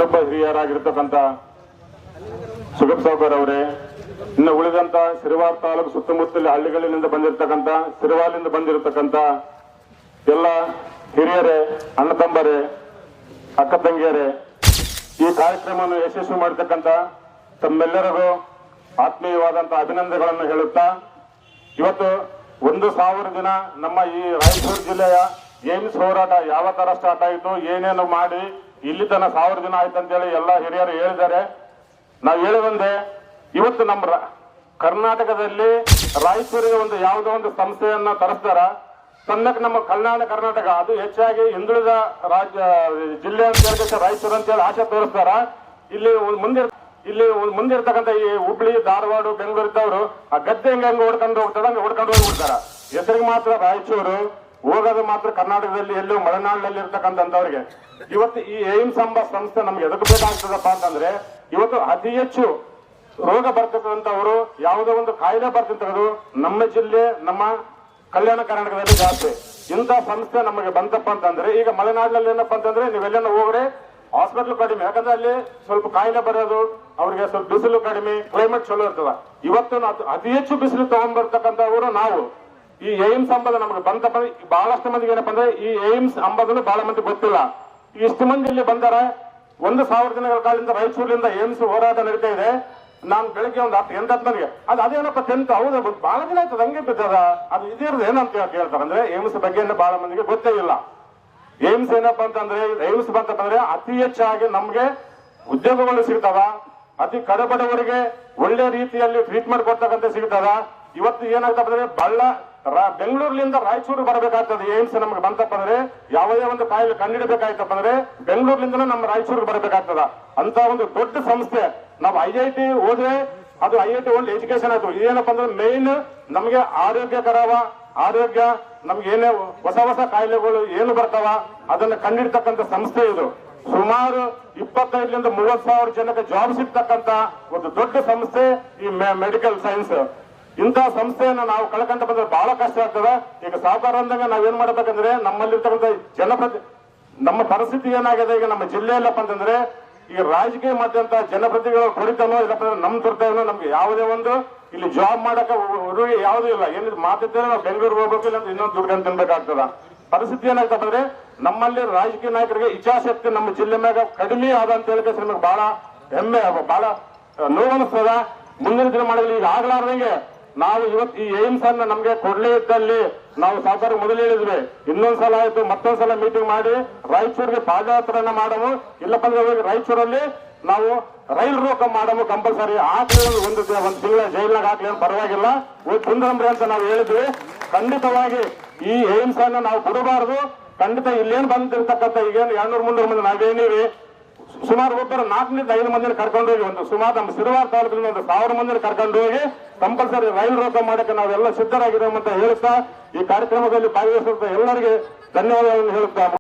ಇನ್ನೊಬ್ಬ ಹಿರಿಯರಾಗಿರ್ತಕ್ಕಂಥ ಸುಗಪ್ ಸಾವ್ಕಾರ್ ಅವರೇ, ಇನ್ನು ಉಳಿದಂತ ಸಿರಿವಾರ್ ತಾಲೂಕು ಸುತ್ತಮುತ್ತಲ ಹಳ್ಳಿಗಳಿಂದ ಬಂದಿರತಕ್ಕಂಥ ಸಿರಿವಾಲಿಂದ ಬಂದಿರತಕ್ಕಂಥ ಎಲ್ಲ ಹಿರಿಯರೇ, ಅಣ್ಣ ತಮ್ಮರೇ, ಅಕ್ಕ ತಂಗಿಯರೇ, ಈ ಕಾರ್ಯಕ್ರಮವನ್ನು ಯಶಸ್ವಿ ಮಾಡತಕ್ಕಂಥ ತಮ್ಮೆಲ್ಲರಿಗೂ ಆತ್ಮೀಯವಾದಂತಹ ಅಭಿನಂದನೆಗಳನ್ನು ಹೇಳುತ್ತಾ, ಇವತ್ತು 1,000 ದಿನ ನಮ್ಮ ಈ ರಾಯಚೂರು ಜಿಲ್ಲೆಯ ಏಮ್ಸ್ ಹೋರಾಟ ಯಾವ ತರ ಸ್ಟಾರ್ಟ್ ಆಯಿತು, ಏನೇನು ಮಾಡಿ ಇಲ್ಲಿ ತನ 1000 ದಿನ ಆಯ್ತು ಅಂತೇಳಿ ಎಲ್ಲ ಹಿರಿಯರು ಹೇಳಿದ್ದಾರೆ. ನಾವು ಹೇಳಿ ಬಂದೆ, ಇವತ್ತು ನಮ್ಮ ಕರ್ನಾಟಕದಲ್ಲಿ ರಾಯಚೂರಿಗೆ ಒಂದು ಯಾವುದೋ ಒಂದು ಸಂಸ್ಥೆಯನ್ನ ತರಿಸ್ತಾರ, ಸಣ್ಣಕ್ಕೆ ನಮ್ಮ ಕಲ್ಯಾಣ ಕರ್ನಾಟಕ ಅದು ಹೆಚ್ಚಾಗಿ ಹಿಂದುಳಿದ ರಾಜ್ಯ ಜಿಲ್ಲೆ ಅಂತ ಹೇಳಿ ರಾಯಚೂರು ಅಂತೇಳಿ ಆಶೆ ತೋರಿಸ್ತಾರ. ಇಲ್ಲಿ ಮುಂದಿರ್ತಕ್ಕಂಥ ಈ ಹುಬ್ಳಿ, ಧಾರವಾಡ, ಬೆಂಗಳೂರು ಇದ್ದವರು ಆ ಗದ್ದೆ ಹೆಂಗ್ ಓಡ್ಕೊಂಡು ಹೋಗ್ತಾರ, ಹಂಗೆ ಓಡ್ಕೊಂಡು ಹೋಗ್ಬಿಡ್ತಾರ. ಹೆಸರಿಗೆ ಮಾತ್ರ ರಾಯಚೂರು, ಹೋಗೋದು ಮಾತ್ರ ಕರ್ನಾಟಕದಲ್ಲಿ ಎಲ್ಲೂ ಮಲೆನಾಡಿನಲ್ಲಿ ಇರ್ತಕ್ಕಂಥವ್ರಿಗೆ. ಇವತ್ತು ಈ ಏಮ್ಸ್ ಎಂಬ ಸಂಸ್ಥೆ ನಮ್ಗೆ ಎದಕ್ಕೆ ಬೇಕಾಗ್ತದಪ್ಪ ಅಂತಂದ್ರೆ, ಇವತ್ತು ಅತಿ ಹೆಚ್ಚು ರೋಗ ಬರ್ತಕ್ಕಂಥವ್ರು, ಯಾವುದೋ ಒಂದು ಕಾಯಿಲೆ ಬರ್ತಿರ್ತಕ್ಕಂಥದ್ದು ನಮ್ಮ ಜಿಲ್ಲೆ, ನಮ್ಮ ಕಲ್ಯಾಣ ಕರ್ನಾಟಕದಲ್ಲಿ ಜಾಸ್ತಿ. ಇಂಥ ಸಂಸ್ಥೆ ನಮಗೆ ಬಂತಪ್ಪ ಅಂತಂದ್ರೆ, ಈಗ ಮಲೆನಾಡಿನಲ್ಲಿ ಏನಪ್ಪಾ ಅಂತಂದ್ರೆ ನೀವೆಲ್ಲ ಹೋಗ್ರೆ ಹಾಸ್ಪಿಟಲ್ ಕಡಿಮೆ, ಯಾಕಂದ್ರೆ ಅಲ್ಲಿ ಸ್ವಲ್ಪ ಕಾಯಿಲೆ ಬರೋದು, ಅವ್ರಿಗೆ ಸ್ವಲ್ಪ ಬಿಸಿಲು ಕಡಿಮೆ, ಕ್ಲೈಮೇಟ್ ಚಲೋ ಇರ್ತದ. ಇವತ್ತು ಅತಿ ಹೆಚ್ಚು ಬಿಸಿಲು ತಗೊಂಡ್ಬರ್ತಕ್ಕಂಥವ್ರು ನಾವು. ಈ ಏಮ್ಸ್ ಅಂಬದ ನಮಗೆ ಬಂತಪ್ಪ, ಬಹಳಷ್ಟು ಮಂದಿಗೆ ಏನಪ್ಪಾ ಅಂದ್ರೆ ಈ ಏಮ್ಸ್ ಅಂಬದನ್ನು ಬಹಳ ಮಂದಿ ಗೊತ್ತಿಲ್ಲ. ಇಷ್ಟು ಮಂದಿ ಇಲ್ಲಿ ಬಂದಾರ. 1,000 ದಿನಗಳ ಕಾಲದಿಂದ ರಾಯಚೂರಿನಿಂದ ಏಮ್ಸ್ ಹೋರಾಟ ನಡೀತಾ ಇದೆ. ನಾನು ಬೆಳಗ್ಗೆ ಒಂದು 8 ಮಂದಿಗೆ ಅದೇನಪ್ಪ ಟೆಂತ್, ಹೌದು ಬಹಳ ದಿನ ಆಯ್ತದ, ಹಂಗೆ ಬಿದ್ದದ, ಅದು ಇದಿರೋದು ಏನಂತ ಕೇಳ್ತಾರೆ. ಅಂದ್ರೆ ಏಮ್ಸ್ ಬಗ್ಗೆ ಬಹಳ ಮಂದಿಗೆ ಗೊತ್ತೇ ಇಲ್ಲ. ಏಮ್ಸ್ ಏನಪ್ಪಾ ಅಂತಂದ್ರೆ, ಏಮ್ಸ್ ಬಂತಪ್ಪ ಅಂದ್ರೆ ಅತಿ ಹೆಚ್ಚಾಗಿ ನಮ್ಗೆ ಉದ್ಯೋಗಗಳು ಸಿಗ್ತಾವ, ಅತಿ ಕಡಬಡವರಿಗೆ ಒಳ್ಳೆ ರೀತಿಯಲ್ಲಿ ಟ್ರೀಟ್ಮೆಂಟ್ ಕೊಡ್ತಕ್ಕಂಥ ಸಿಗ್ತದ. ಇವತ್ತು ಏನಾಗ್ತಪ್ಪ ಅಂದ್ರೆ ಬೆಂಗಳೂರಿನಿಂದ ರಾಯಚೂರು ಬರಬೇಕಾಗ್ತದೆ. ಏಮ್ಸ್ ನಮ್ಗೆ ಬಂತಪ್ಪ ಅಂದ್ರೆ ಯಾವುದೇ ಒಂದು ಕಾಯಿಲೆ ಕಂಡಿಡಬೇಕಾಯ್ತಪ್ಪ ಅಂದ್ರೆ ಬೆಂಗಳೂರಿನಿಂದ ನಮ್ಮ ರಾಯಚೂರಿಗೆ ಬರಬೇಕಾಗ್ತದ. ಅಂತ ಒಂದು ದೊಡ್ಡ ಸಂಸ್ಥೆ. ನಾವು IIT ಹೋದ್ರೆ ಅದು IIT ಒಳ್ಳೆ ಎಜುಕೇಶನ್ ಆಯ್ತು. ಏನಪ್ಪ ಅಂದ್ರೆ ಮೇನ್ ನಮ್ಗೆ ಆರೋಗ್ಯ ನಮ್ಗೆ ಏನೇ ಹೊಸ ಕಾಯಿಲೆಗಳು ಏನು ಬರ್ತಾವ ಅದನ್ನ ಕಂಡಿಡ್ತಕ್ಕಂಥ ಸಂಸ್ಥೆ ಇದು. ಸುಮಾರು 25ರಿಂದ 30,000 ಜನಕ್ಕೆ ಜಾಬ್ ಸಿಗ್ತಕ್ಕಂತ ಒಂದು ದೊಡ್ಡ ಸಂಸ್ಥೆ ಈ ಮೆಡಿಕಲ್ ಸೈನ್ಸ್. ಇಂಥ ಸಂಸ್ಥೆಯನ್ನ ನಾವು ಕಳ್ಕೊಂಡ ಬಂದ್ರೆ ಬಹಳ ಕಷ್ಟ ಆಗ್ತದೆ. ಈಗ ಸಾವುಕಾರ ಅಂದಾಗ ನಾವೇನ್ ಮಾಡ್ಬೇಕಂದ್ರೆ, ನಮ್ಮಲ್ಲಿರ್ತಕ್ಕಂಥ ನಮ್ಮ ಪರಿಸ್ಥಿತಿ ಏನಾಗಿದೆ ಈಗ ನಮ್ಮ ಜಿಲ್ಲೆಯಲ್ಲಪ್ಪ ಅಂತಂದ್ರೆ, ಈ ರಾಜಕೀಯ ಮಧ್ಯಂತ ಜನಪ್ರತಿನಿಧಿಗಳ ಕೊಡಿತನೋ ಇಲ್ಲಪ್ಪ ನಮ್ ದುರ್ದೈವನೋ, ನಮ್ಗೆ ಯಾವುದೇ ಒಂದು ಇಲ್ಲಿ ಜಾಬ್ ಮಾಡಕ್ಕೆ ಹುಡುಗಿ ಯಾವುದೂ ಇಲ್ಲ. ಏನಿದ್ ಮಾತಿದ್ದೇನೆ ನಾವು ಬೆಂಗಳೂರು ಹೋಗ್ಬೇಕು, ಇಲ್ಲ ಇನ್ನೊಂದು ದುಡ್ಕೊಂಡು ತಿನ್ಬೇಕಾಗ್ತದ. ಪರಿಸ್ಥಿತಿ ಏನಾಗ್ತಪ್ಪ ಅಂದ್ರೆ, ನಮ್ಮಲ್ಲಿ ರಾಜಕೀಯ ನಾಯಕರಿಗೆ ಇಚ್ಛಾಶಕ್ತಿ ನಮ್ಮ ಜಿಲ್ಲೆ ಮ್ಯಾಗ ಕಡಿಮೆ ಆದ ಅಂತ ಹೇಳಿದ್ರೆ ನಮಗೆ ಬಹಳ ಹೆಮ್ಮೆ, ಬಹಳ ನೋವು ಅನಿಸ್ತದ. ಮುಂದಿನ ದಿನಮಾನಗಳಲ್ಲಿ ಈಗ ಆಗ್ಲಾರ್ದಂಗೆ ನಾವು ಇವತ್ತು ಈ ಏಮ್ಸ್ ಅನ್ನ ನಮ್ಗೆ ಕೊಡ್ಲೇ ಇದ್ದಲ್ಲಿ ನಾವು ಸಾವುಕಾರ ಮೊದಲು ಹೇಳಿದ್ವಿ, ಇನ್ನೊಂದ್ಸಲ ಆಯ್ತು ಮತ್ತೊಂದ್ಸಲ ಮೀಟಿಂಗ್ ಮಾಡಿ ರಾಯಚೂರಿಗೆ ಪಾದಯಾತ್ರೆಯನ್ನ ಮಾಡము, ಇಲ್ಲಪ್ಪ ಅಂದ್ರೆ ರಾಯಚೂರಲ್ಲಿ ನಾವು ರೈಲ್ ರೋಕ ಮಾಡము ಕಂಪಲ್ಸರಿ. ಹಾಕಿ ಒಂದು ತಿಂಗಳ ಜೈಲ್ನಾಗ ಹಾಕ್ಲಿ ಅಂತ ಪರವಾಗಿಲ್ಲ, ಕುಂದ್ರಂಬ್ರಿ ಅಂತ ನಾವು ಹೇಳಿದ್ವಿ. ಖಂಡಿತವಾಗಿ ಈ ಏಮ್ಸ್ ಅನ್ನ ನಾವು ಕೊಡಬಾರದು. ಖಂಡಿತ ಇಲ್ಲೇನು ಬಂದಿರ್ತಕ್ಕಂಥ ಈಗೇನು 200-300 ಮಂದಿ ನಾವೇನಿವಿ, ಸುಮಾರು ಒಬ್ಬರು 4ರಿಂದ 5 ಮಂದಿನ ಕರ್ಕೊಂಡು ಹೋಗಿ ಸುಮಾರು ನಮ್ಮ ಸಿರಿವಾರ ತಾಲೂಕಿನ 1,000 ಮಂದಿನ ಕರ್ಕೊಂಡು ಹೋಗಿ ಕಂಪಲ್ಸರಿ ರೈಲ್ ರೋಕ ಮಾಡಕ್ಕೆ ನಾವೆಲ್ಲ ಸಿದ್ಧರಾಗಿದ್ದೇವೆ ಅಂತ ಹೇಳುತ್ತಾ, ಈ ಕಾರ್ಯಕ್ರಮದಲ್ಲಿ ಭಾಗವಹಿಸಿದ ಎಲ್ಲರಿಗೆ ಧನ್ಯವಾದಗಳನ್ನು ಹೇಳುತ್ತಾ